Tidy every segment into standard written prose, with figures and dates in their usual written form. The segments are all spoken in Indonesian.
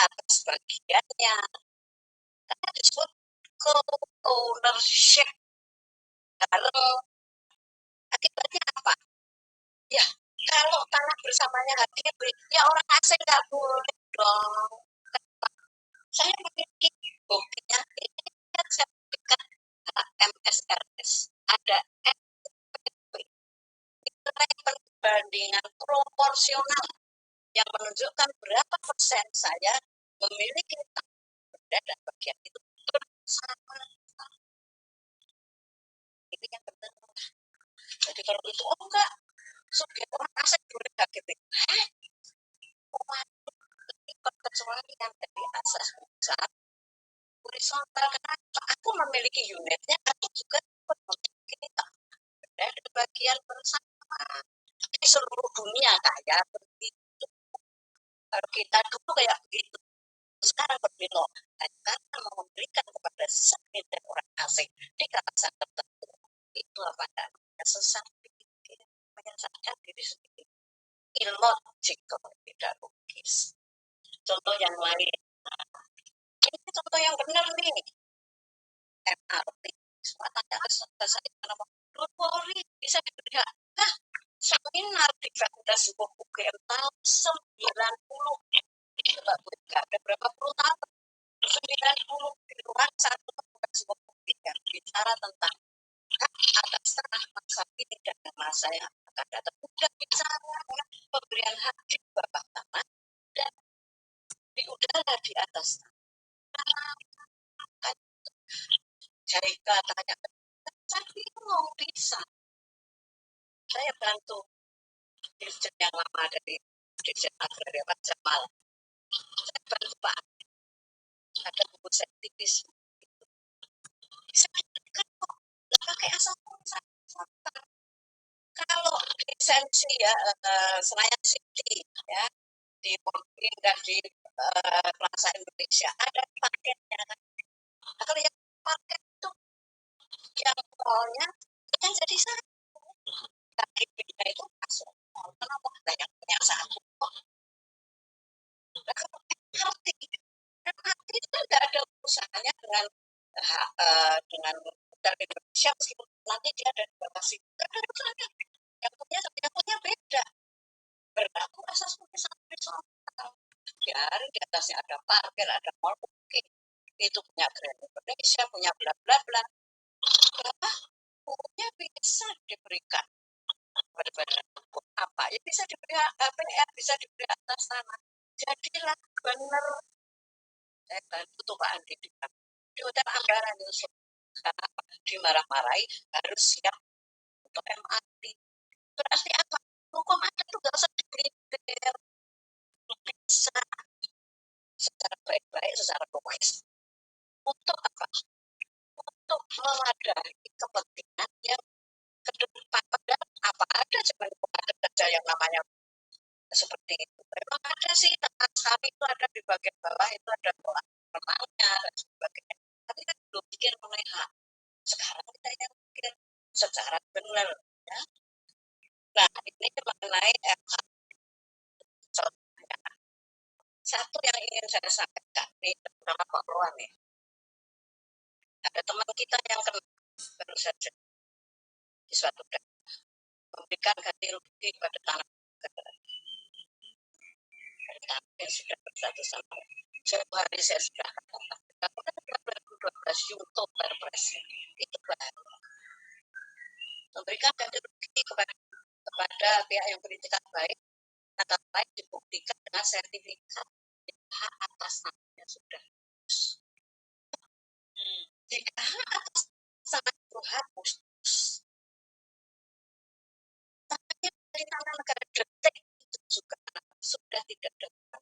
atas bagiannya. Karena disebut co-ownership bareng. Akibatnya apa? Ya, kalau tanah bersamanya HGB, ya orang asing nggak boleh dong. Saya memiliki buktinya, ini kan sertifikat MSRS, ada NPWP, nilai perbandingan proporsional yang menunjukkan berapa persen saya memiliki tanah benda dan bagian itu bersama. Ini yang benar. Jadi kalau itu enggak, subjek orang asing boleh HGB. Perkecualian dari asas besar horizontal. Kenapa? Aku memiliki unitnya, aku juga memiliki dari bagian bersama. Di seluruh dunia kayak begitu. Kalau kita dulu kayak begitu, sekarang berbelok. Karena memberikan kepada segelintir orang asing di kawasan tertentu, itu apa namanya sesat pikir, menyesatkan diri sendiri. Illogical, tidak logis. Contoh yang lain, ini contoh yang benar nih, MRT. Tanya ke saya, don't worry, bisa diberi hak. Nah, seminar di Fakultas Hukum UGM tahun 90. Coba ada berapa puluh tahun? 90 di ruang satu Fakultas Hukum UGM bicara tentang hak atas tanah masa kini dan masa yang akan datang. Sudah bicara pemberian hak di bawah tanah dan di udara di atas tanah. Jadi katanya, saya bingung bisa. Saya bantu dirjen yang lama dari dirjen agraria Pak Jamal. Saya bantu Pak, ada buku sertifis. Bisa diberikan kok, nggak pakai asal usul. Kalau lisensi ya Senayan City ya di Polri dan di Plaza Indonesia ada paketnya. Kalau yang paket itu yang mallnya kan jadi satu. Kaki pindah itu masuk. Kenapa? Banyak punya satu. Nah, kalau MRT itu kan nggak ada urusannya dengan hotel Indonesia meskipun nanti dia ada di bawah situ. Kan ada urusannya. Yang punya beda. Berlaku asas horizontal. Biarin di atasnya ada parkir, ada mall, oke. Itu punya Grand Indonesia, punya bla bla bla. Hukumnya bisa diberikan pada badan hukum apa? Ya bisa diberi APR, bisa diberi atas tanah. Jadilah benar. Saya bantu tuh Pak Andi di Hotel Anggaran Yusuf. Dimarah-marahi harus siap untuk MRT. Berarti apa? Hukum ada tuh gak usah dipikir, bisa secara baik-baik, secara logis. Untuk apa? Untuk memadai kepentingan yang ke depan. Padahal apa ada zaman ada kerja yang namanya seperti itu. Memang ada sih, tanah sari itu ada di bagian bawah, itu ada renangnya dan sebagainya. Tapi kan belum pikir mengenai hak. Sekarang kita yang pikir secara benar. Ya. Nah, ini mengenai FH. Satu yang ingin saya sampaikan, ini terutama Pak Luan nih. Ada teman kita yang baru saja di suatu daerah memberikan ganti rugi pada tanah negara. Yang sudah bersatu sama satu hari saya sudah katakan 2012 Yunto Perpres itu baru memberikan ganti rugi kepada pihak yang beritikat baik antara lain dibuktikan dengan sertifikat hak atas tanahnya sudah jika hak atas sangat hapus tanahnya dari tanah negara detik itu juga sudah tidak dapat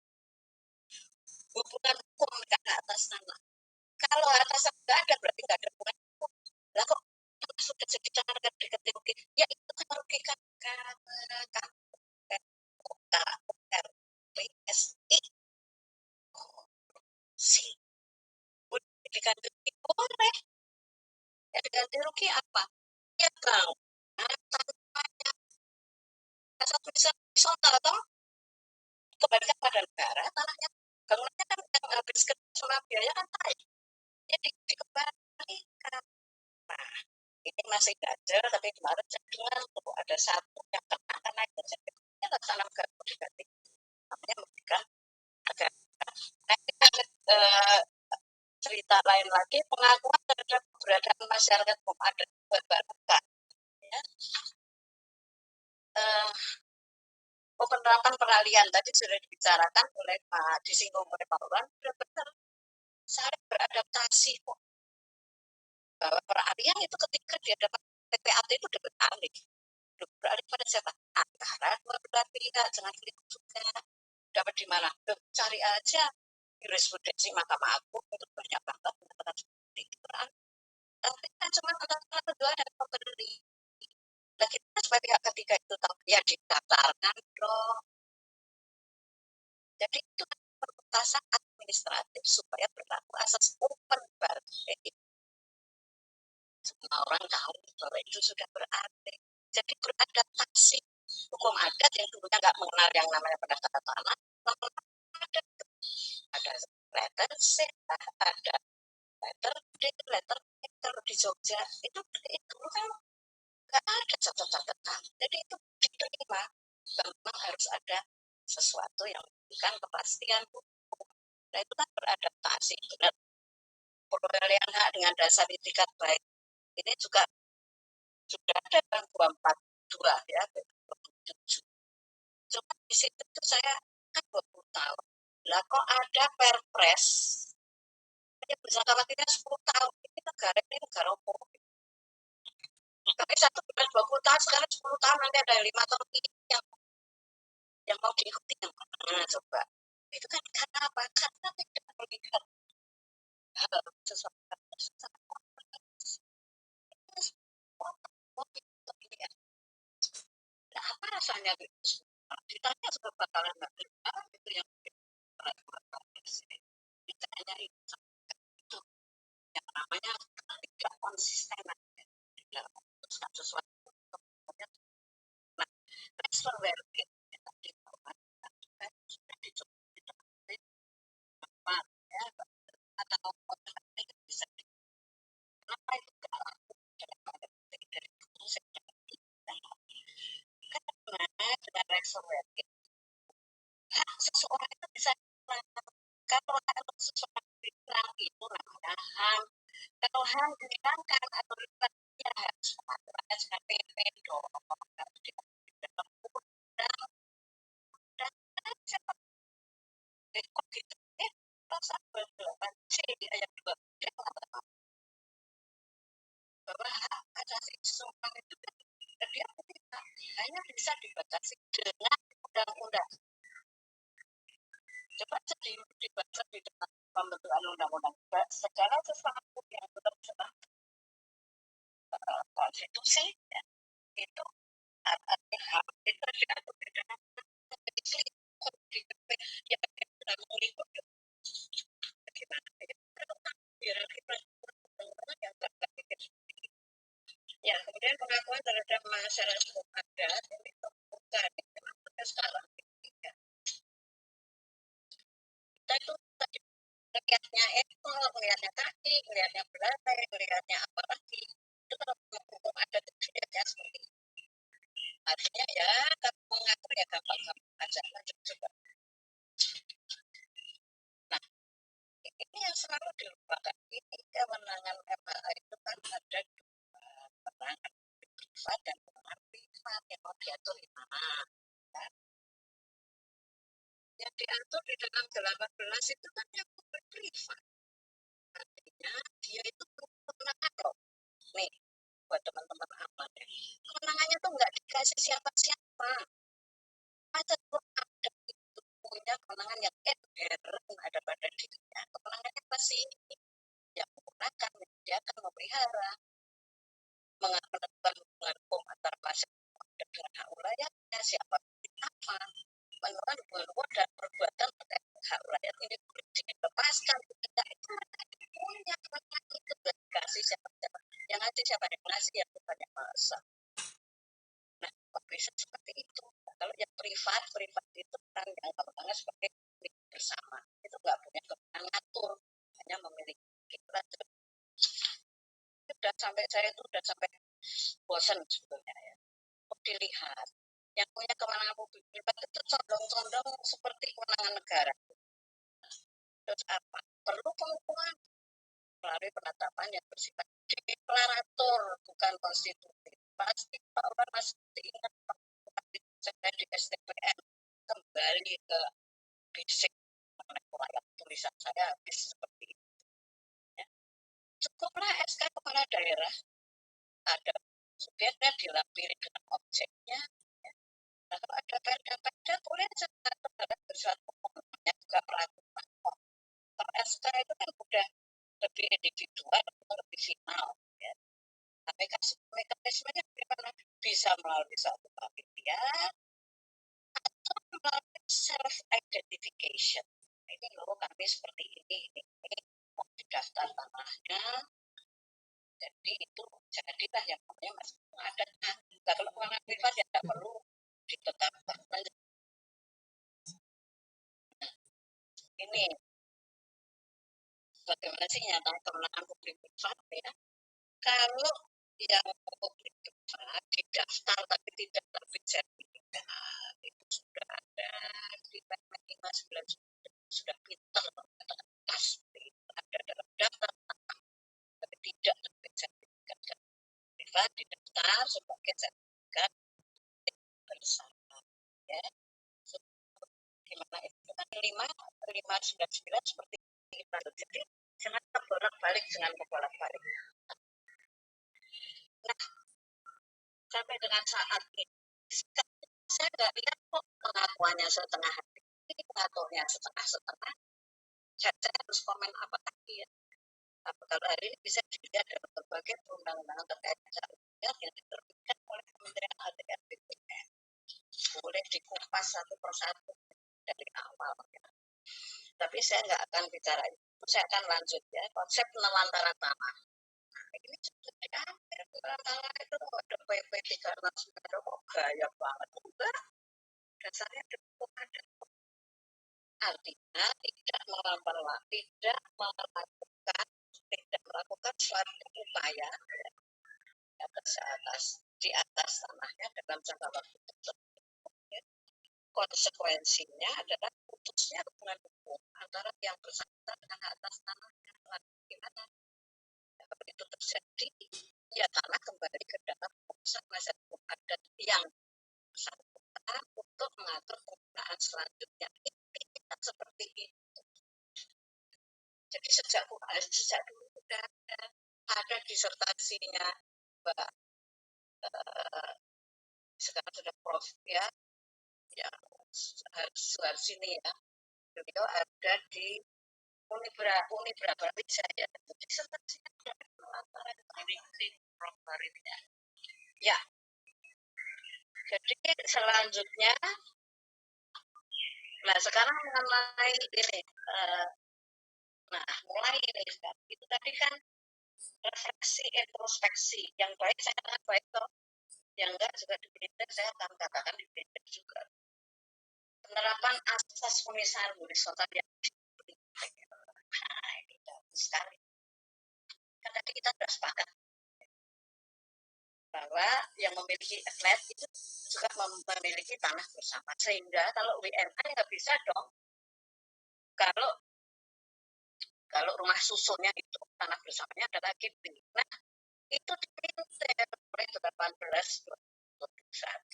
hubungan hukum dengan atas tanah. Kalau atas nggak ada berarti nggak ada hubungan hukum. Lah kok sudah jadi tanah negara dekat rugi? Ya itu kan merugikan negara kan. RPSI korupsi. Diganti rugi boleh. Ya diganti rugi apa? Ya bang. Tanahnya asal bisa disontal atau kembalikan pada negara tanahnya bangunannya kan habis sama biaya kan naik. Jadi dikembalikan. Nah, ini masih ganjel, tapi kemarin saya dengar tuh ada satu yang kena karena itu saya tanam gabah diganti. Namanya memberikan agak. Nah, ini cerita lain lagi, pengakuan terhadap keberadaan masyarakat hukum adat Barukan. Ya. Penerapan peralihan tadi sudah dibicarakan oleh Pak, disinggung oleh Pak Ulan, benar-benar saling beradaptasi kok. Bahwa peralihan itu ketika dia dapat PPAT itu dapat alih. Beralih pada siapa? Antara dua belah pihak, jangan keliru juga. Dapat di mana? Cari aja jurisprudensi Mahkamah Agung itu banyak banget mengatakan seperti itu kan. Tapi kan cuma antara kedua dan pemberi. Nah kita supaya pihak ketiga itu tahu ya didaftarkan dong. Jadi itu perlintasan administratif supaya berlaku asas open bargaining. Semua orang tahu bahwa itu sudah berarti. Jadi beradaptasi hukum adat yang dulunya nggak mengenal yang namanya pendaftaran tanah, ada letter C, ada letter D, letter E. Kalau di Jogja itu dulu kan nggak ada catatan. Jadi itu diterima. Memang harus ada sesuatu yang memberikan kepastian hukum. Nah itu kan beradaptasi. Benar. Peralihan hak dengan dasar itikat baik ini juga sudah ada dalam 242 ya, 27. Cuma di situ tuh saya kan 20 tahun. Lah kok ada perpres? Ini bisa khawatirnya 10 tahun. Ini negara hukum. Tapi 1 bulan 20 tahun, sekarang 10 tahun, nanti ada 5 tahun ini yang mau diikuti yang mana coba. Itu kan karena apa? Karena tidak melihat hal sesuatu nah, apa rasanya gitu? Ditanya sudah bakalan nggak terima itu yang ditanya itu yang namanya tidak konsisten dalam memutuskan sesuatu. Nah, transfer value tadi sudah dicoba ya atau bisa kenapa itu kalah daripada dari proses karena dengan resurrected hak seseorang itu bisa kalau hak seseorang dibilang itu namanya HAM. Kalau HAM dihilangkan atau ya harus aturannya dengan PP dong harus di dalam undang dan siapa kok gitu pasal 28C ayat 2 dia mengatakan bahwa hak asasi seseorang itu dia hanya bisa dibatasi dengan undang-undang. Coba dibaca di dalam pembentukan undang-undang segala sesuatu yang terserah konstitusi ya, itu hak itu diatur di dalam yang kita mengikut bagaimana yang terkait ya kemudian pengakuan terhadap masyarakat hukum adat ini terbuka sekarang kita itu melihatnya ekor, melihatnya kaki, melihatnya belantai, melihatnya apa lagi itu kalau hukum adat itu dilihatnya seperti itu. Artinya ya kalau mengatur ya gampang-gampang aja lanjut coba. Nah ini yang selalu dilupakan ini kewenangan MHA itu kan ada dua kewenangan privat dan kewenangan privat yang mau diatur di mana kan? Yang diatur di dalam 18 itu kan yang privat artinya dia itu kewenangan loh nih buat teman-teman aman ya kewenangannya tuh nggak dikasih siapa-siapa ada ada itu punya kewenangan yang inherent ada pada dirinya kewenangannya pasti yang menggunakan menyediakan memelihara menentukan hubungan hukum antara masyarakat dengan hak wilayahnya siapa apa menentukan hubungan dan perbuatan terkait hak wilayah ini boleh dilepaskan ketika itu mereka punya kewenangan itu dikasih siapa yang ada siapa yang ngasih yang bukan yang masa nah kok bisa seperti itu kalau yang privat itu kan yang kewenangan sebagai bersama itu nggak punya kewenangan sampai saya itu udah sampai bosan sebetulnya ya. Dilihat yang punya kewenangan publik privat itu condong-condong seperti kewenangan negara. Terus apa? Perlu pengukuhan melalui penetapan yang bersifat deklarator, bukan konstitutif. Pasti Pak Wan masih ingat saya di STPN kembali ke basic tulisan saya habis seperti itu. Ya. Cukuplah SK kepala daerah ada subjeknya dilampiri dengan objeknya. Ya. Nah, kalau ada perda boleh saja terhadap sesuatu umumnya juga peraturan. Kalau SK itu kan udah lebih individual atau lebih final. Ya. Tapi mekanismenya bagaimana? Bisa melalui satu panitia atau melalui self identification. Ini loh kami seperti ini mau daftar tanahnya. Jadi itu jadilah yang namanya masih ada. Nah, kalau kewenangan privat ya tidak perlu ditetapkan. Ini bagaimana sih nyata kewenangan publik privat ya? Kalau yang publik privat didaftar tapi tidak terbit sertifikat itu sudah ada di Permen 59 sudah pinter pasti ada dalam daftar tapi tidak terbit sertifikat privat didaftar sebagai sertifikat bersama ya. Gimana itu kan 599 seperti itu. Jadi jangan terbolak-balik dengan terbolak-balik. Nah, sampai dengan saat ini saya nggak lihat kok pengakuannya setengah hati, pengakuannya setengah-setengah. Saya harus komen apa lagi ya? Kalau hari ini bisa dilihat dalam berbagai perundang-undangan terkait dengan yang diterbitkan oleh Kementerian ATR BPN. Boleh dikupas satu persatu dari awal. Ya. Tapi saya nggak akan bicara itu. Saya akan lanjut ya konsep penelantaran tanah. Ini seperti apa ya penelantaran itu ada PP 369 kok gaya banget enggak? Dasarnya cukup ada. Artinya tidak melakukan suatu upaya di atas tanahnya dalam jangka waktu tertentu. Konsekuensinya adalah putusnya hubungan hukum antara yang bersangkutan dengan atas tanahnya. Gimana? Kalau itu terjadi, ya tanah kembali ke dalam urusan masyarakat hukum adat yang bersangkutan untuk mengatur penggunaan selanjutnya. Ini seperti itu. Jadi sejak dulu sudah ada disertasinya Mbak sekarang sudah Prof ya yang Suharsini ya. Beliau ada di Unibra Brawijaya. Disertasinya antara Prof Baritnya. Ya. Jadi selanjutnya, nah sekarang mengenai ini, mulai ini itu tadi kan refleksi introspeksi yang baik saya katakan baik toh, yang enggak juga dipindah saya akan katakan dipindah juga. Penerapan asas pemisahan horizontal yang ini bagus sekali. Kan tadi kita sudah sepakat bahwa yang memiliki flat itu juga memiliki tanah bersama, sehingga kalau WNA nggak bisa dong kalau rumah susunnya itu tanah bersamanya adalah KIPI. Nah, itu diminta oleh 18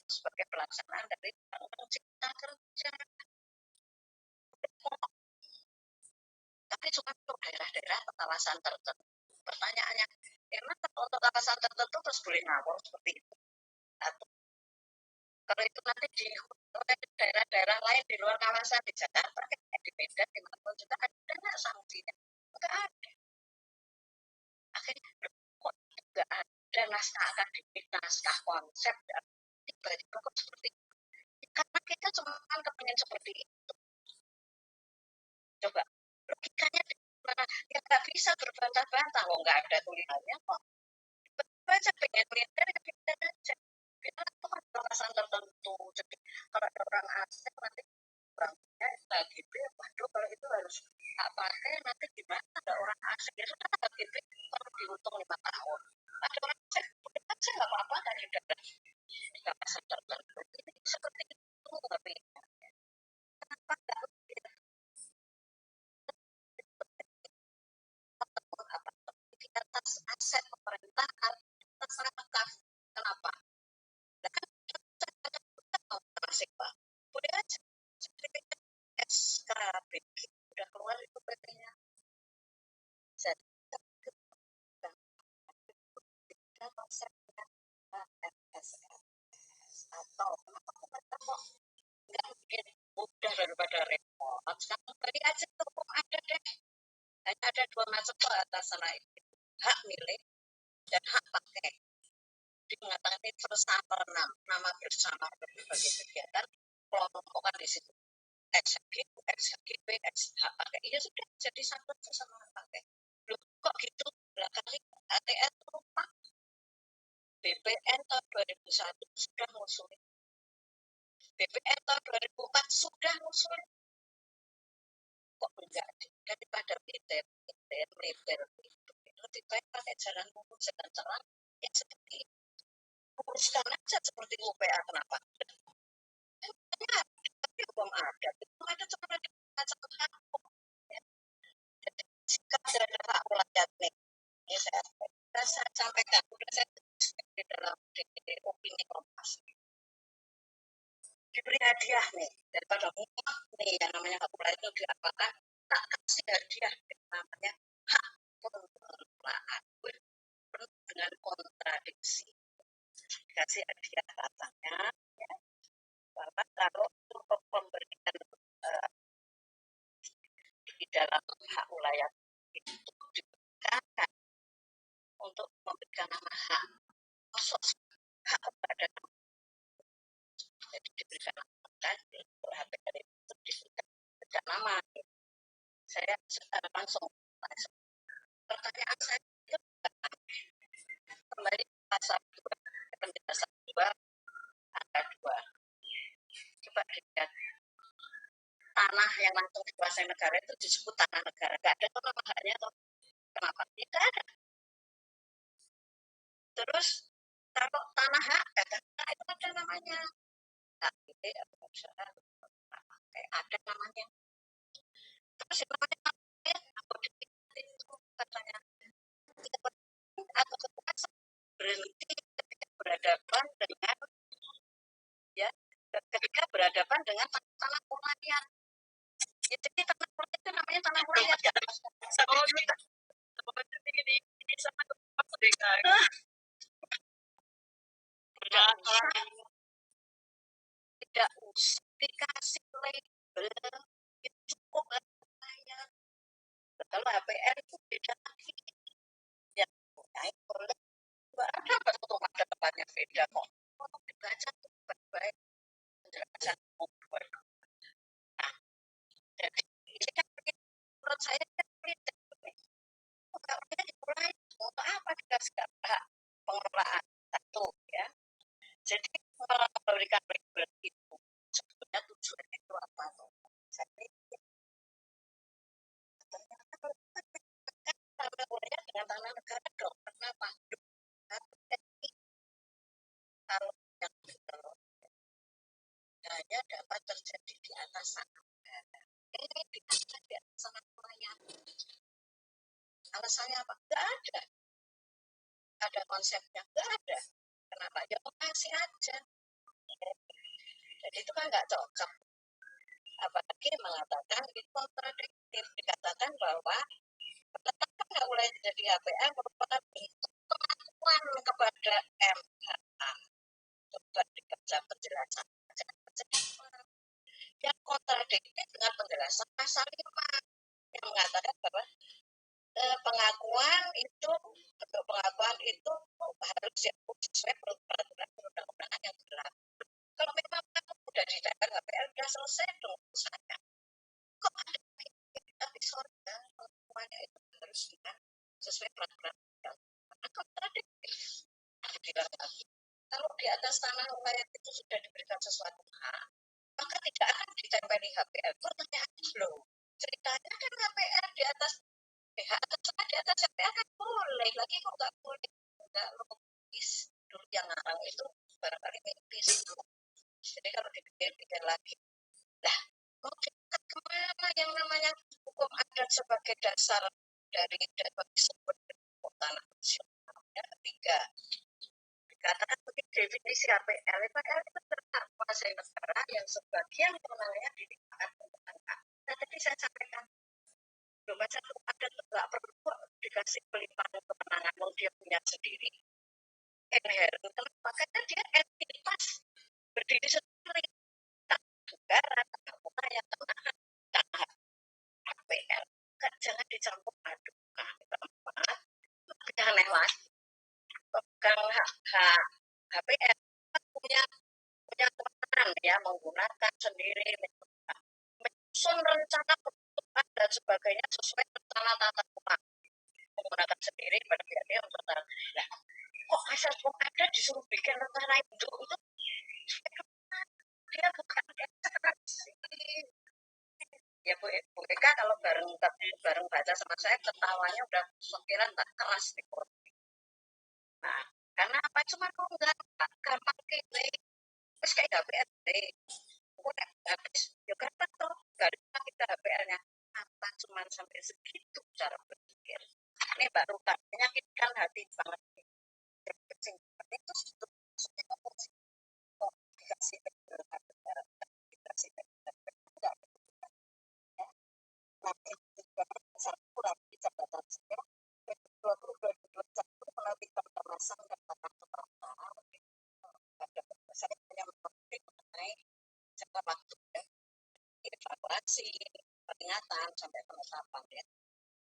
sebagai pelaksanaan dari Undang-Undang Cipta Kerja. Tapi cuma untuk daerah-daerah kawasan tertentu. Pertanyaannya, emang untuk kawasan tertentu terus boleh ngawur seperti itu? Atau kalau itu nanti di daerah-daerah lain di luar kawasan di Jakarta, di Medan, di mana juga ada nggak sanksinya? Nggak ada. Akhirnya kok nggak ada naskah akademik, naskah konsep, dan tiba-tiba kok seperti itu. Karena kita cuma kepengen seperti itu. Coba logikanya di mana? Ya nggak bisa berbantah-bantah, loh nggak ada tulisannya kok. Baca pengen militer ya militer aja. Kita itu kan kawasan tertentu. Jadi kalau ada orang asing nanti orangnya KGB, waduh kalau itu harus pakai nanti gimana ada orang asing ya sudah KGB perlu dihitung 5 tahun. ada orang saya nggak apa-apa tadi dapat nggak sadar ini seperti itu, tapi kenapa nggak apa di atas aset pemerintah atas apa? Kenapa? Nah, kan masih pak udah aja SKBG udah keluar itu PP-nya jadi kita konsepnya FSS atau kenapa pemerintah kok nggak bikin mudah daripada repot sekarang tadi aja tuh ada deh hanya ada dua macam tuh atas sana itu hak milik dan hak pakai dia mengatakan ini bersama nama bersama berbagai kegiatan kelompokan di situ eksekutif, XHGB, XHA, iya sudah jadi satu sama pakai. Loh, kok gitu? Belakang ATR lupa. BPN tahun 2001 sudah ngusulin. BPN tahun 2004 sudah ngusulin. Kok enggak? Daripada militer, lebih baik pakai jalan umum, jalan terang, ya seperti uruskan aja seperti UPA, kenapa? Tapi belum ada. Itu ada cuma ada macam hak. Jika ada hak rakyat nih, ini saya sampaikan, sudah saya di dalam opini Kompas. Diberi hadiah nih, daripada mudah nih yang namanya hak rakyat itu diapakan, tak kasih hadiah namanya hak pengelolaan. Penuh dengan kontradiksi. Kasih hadiah katanya, ya, bahwa kalau untuk pemberian di dalam hak wilayah itu diberikan untuk memberikan nama hak khusus hak kepada jadi diberikan nama HP itu diberikan nama saya langsung pertanyaan saya itu kembali pasal 2 penjelasan 2 ada 2 coba lihat tanah yang langsung dikuasai negara itu disebut tanah negara gak ada nama haknya atau kenapa tidak ada terus kalau tanah hak itu ada namanya hak ada namanya terus namanya katanya atau kekuasaan berhenti ketika berhadapan dengan ya ketika berhadapan dengan tanah ulayan ya, jadi tanah ulayan itu namanya tanah ulayan ini sama tidak usah dikasih label itu cukup ulayan kalau HPR itu beda lagi yang naik boleh ada bentuk ada tempatnya beda kok dibaca tuh baik-baik penjelasan nah jadi ini kan menurut saya kan kritik pokoknya dimulai untuk apa dikasih hak pengelolaan satu ya jadi memberikan label itu sebetulnya tujuannya itu apa tuh jadi tanah bolehnya dengan tanah negara dong kenapa kalau yang hanya dapat terjadi di atas sana ini bisa di atas sana nelayan alasannya apa? Nggak ada konsepnya, nggak ada kenapa? Ya kasih aja jadi itu kan nggak cocok apalagi mengatakan itu kontradiktif dikatakan bahwa penetapan nggak boleh jadi HPA merupakan bentuk pengakuan kepada MHA coba dibaca penjelasan yang kontradiktif dengan penjelasan pasal 5 yang mengatakan bahwa pengakuan itu bentuk pengakuan itu harus sesuai peraturan perundang-undangan yang berlaku. Kalau memang sudah di daerah HPL sudah selesai dong urusannya. Kok ada tapi sorga pengakuannya itu harus dengan sesuai peraturan perundang-undangan. Kontradiktif. Kalau di atas tanah wilayah itu sudah diberikan sesuatu hak, maka tidak akan ditempeli HPL. Pertanyaannya belum. Ceritanya kan HPL di atas di atas HPL kan boleh lagi kok nggak boleh enggak logis. Dulu yang ngarang itu barangkali mimpi. Jadi kalau dipikir-pikir lagi, lah mau dekat kemana yang namanya hukum adat sebagai dasar dari sumber hukum tanah nasional? Ya, ketiga, dikatakan begini definisi HPL. HPL itu tentang menguasai negara yang sebagian kewenangannya dilimpahkan ke pemerintah. Nah, tadi saya sampaikan, baca hukum adat itu nggak perlu dikasih pelimpahan kewenangan, mau dia punya sendiri. Inherent, makanya dia entitas berdiri sendiri. Negara, wilayah tanah, tanah HPL, jangan dicampur adukan. Keempat, lebih aneh lagi, pegang HPL punya kewenangan ya, menggunakan sendiri, menyusun rencana kebutuhan dan sebagainya sesuai rencana tata ruang, menggunakan sendiri pada pihaknya untuk tanah. Nah, kok asal hukum ada disuruh bikin rencana itu dia bukan ya Bu Eka kalau bareng baca sama saya ketawanya udah pikiran tak keras nih. Nah, karena apa cuma nggak gampang kene terus kayak HPLT udah habis ya kan toh dari kita HPL-nya apa cuma sampai segitu cara berpikir ini baru kan menyakitkan hati banget itu maksudnya dikasih dikasih satu lagi catatan saya 2021 melalui pengawasan dan tata kelola pada saya hanya mengerti mengenai jangka waktu ya evaluasi peringatan sampai penetapan ya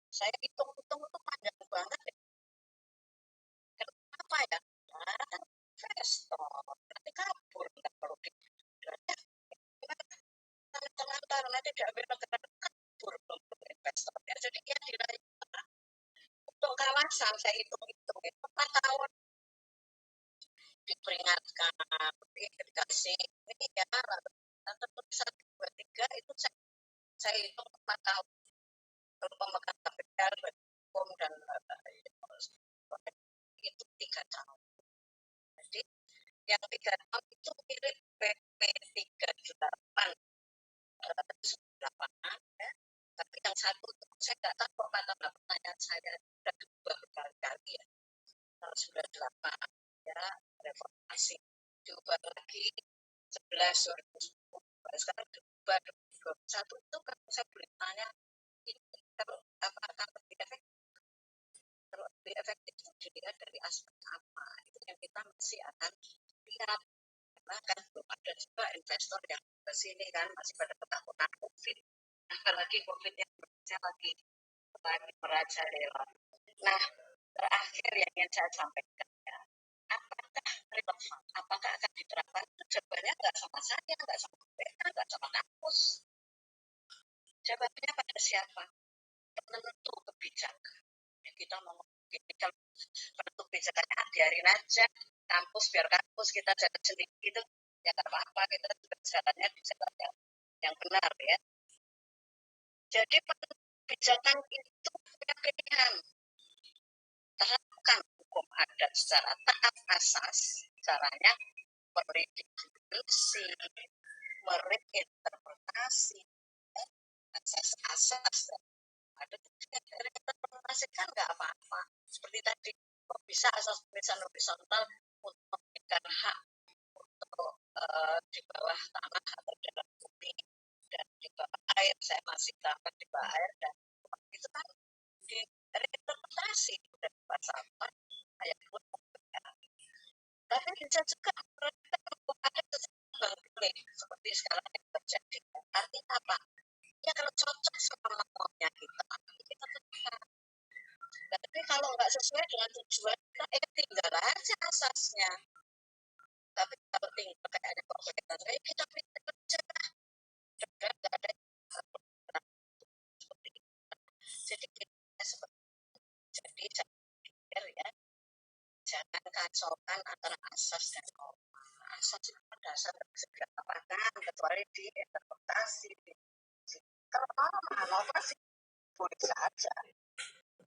saya hitung-hitung itu panjang banget ya kenapa ya kan investor nanti kabur nggak perlu telantar nanti diambil negara kabur untuk investor ya jadi dia diraih untuk kawasan saya hitung-hitung itu 4 tahun diperingatkan dikasih ini ya lalu tentu 1, 2, 3 itu saya hitung 4 tahun kalau pemegang kapital hukum dan itu 3 tahun jadi yang 3 tahun itu mirip PP 38 ya. Tapi yang satu saya nggak tahu kata pertanyaan saya sudah diubah berkali-kali ya tahun 98 ya reformasi diubah lagi 11 2010 sekarang diubah 2021 itu kalau saya boleh tanya ini kalau apakah lebih efektif kalau lebih efektif dilihat dari aspek apa itu yang kita masih akan lihat karena kan belum ada juga investor yang ke sini kan masih pada ketakutan COVID apalagi COVID yang lagi merajalela. Nah, terakhir yang ingin saya sampaikan ya, apakah relevan, apakah akan diterapkan itu jawabannya nggak sama saya, nggak sama mereka, nggak sama kampus. Jawabannya pada siapa? Penentu kebijakan. Ya, kita mau penentu kebijakannya biarin aja kampus biar kampus kita jalan sendiri gitu ya nggak apa-apa kita juga jalannya di jalan yang benar ya. Jadi kebijakan itu punya pilihan terapkan hukum adat secara taat asas caranya meredefinisi mereinterpretasi asas-asas ada interpretasikan nggak apa-apa seperti tadi kok bisa asas pemisahan horizontal untuk memberikan hak untuk di bawah tanah atau dalam bumi dan di bawah air saya masih dapat di bawah air dan itu kan di reinterpretasi dari pasal 4 ayat 2 tapi bisa juga ada sesuatu seperti sekarang yang terjadi artinya apa ya kalau cocok sama maunya kita tekan tapi kalau nggak sesuai dengan tujuan kita tinggal aja asasnya tapi kalau tinggal kayak ada kok kita pindah aja nggak ada seperti itu jadi kita seperti jadi ya jangan kacaukan antara asas dan norma asas itu dasar segala apapun kecuali diinterpretasi kalau norma sih boleh saja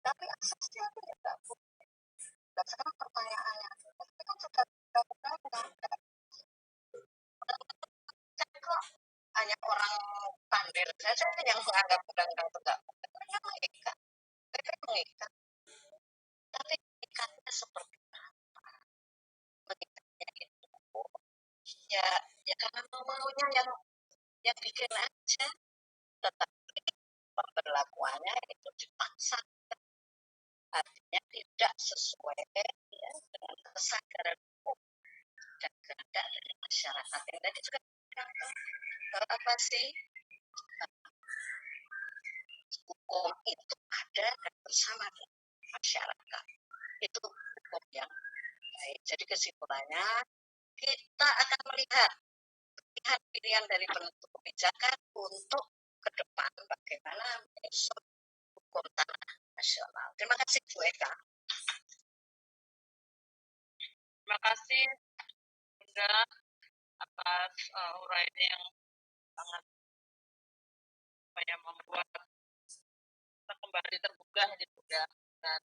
tapi asasnya itu ya nggak boleh sekarang pertanyaannya, tapi kan sudah undang-undang, kok hanya orang pandir saja yang menganggap undang-undang itu enggak. Mereka mengikat, tapi ikatnya seperti mengikatnya itu ya karena maunya yang bikin aja, tetapi pemberlakuannya itu dipaksa, artinya tidak sesuai dengan kesadaran hukum dan kehendak dari masyarakat. Yang tadi juga apa sih, hukum itu ada dan bersama dengan masyarakat, itu hukum yang baik. Jadi kesimpulannya kita akan melihat pilihan dari penentu kebijakan untuk ke depan bagaimana menyusun hukum tanah nasional. Terima kasih Bu Eka. Terima kasih Bunda atas uraiannya yang sangat membuat kita kembali tergugah ini Bunda, dan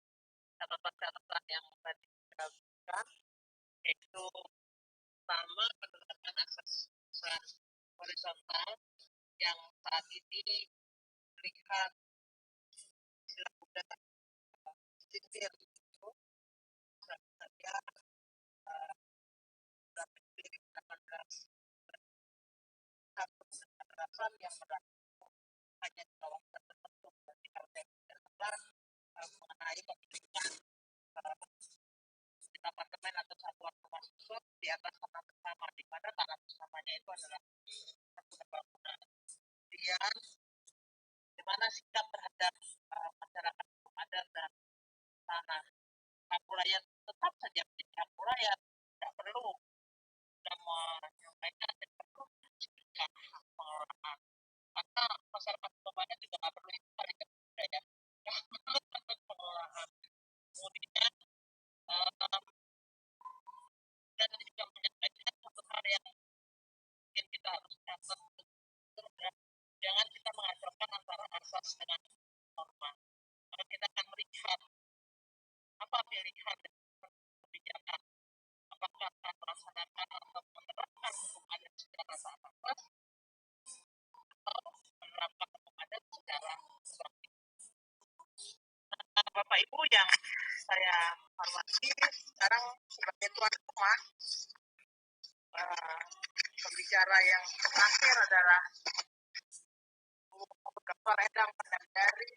catatan-catatan yang tadi kita berikan, yaitu pertama penerapan asas horizontal yang saat ini melihat istilah Bunda sipil itu saja sudah berdiri 18 satu penerapan yang berlaku hanya di kawasan tertentu dari partai mengenai pemilikan apartemen atau satuan rumah susun di atas tanah bersama, di mana tanah bersamanya itu adalah satu bangunan. Kemudian bagaimana sikap terhadap masyarakat hukum adat dan tanah hak rakyat tetap saja menjadi hak rakyat, tidak perlu menyampaikan dan perlu menunjukkan hak pengelolaan, karena masyarakat hukum adat juga nggak perlu itu kali ya pengelolaan. Kemudian dan juga menyampaikan satu hal yang mungkin kita harus catat, jangan kita mengajarkan antara asas dengan norma, karena kita akan melihat apa pilihan kebijakan, apakah akan melaksanakan atau menerapkan hukum adat secara asas atau menerapkan hukum adat secara subjektif. Bapak Ibu yang saya hormati, sekarang sebagai tuan rumah, pembicara yang terakhir adalah Dr. Endang Pandandari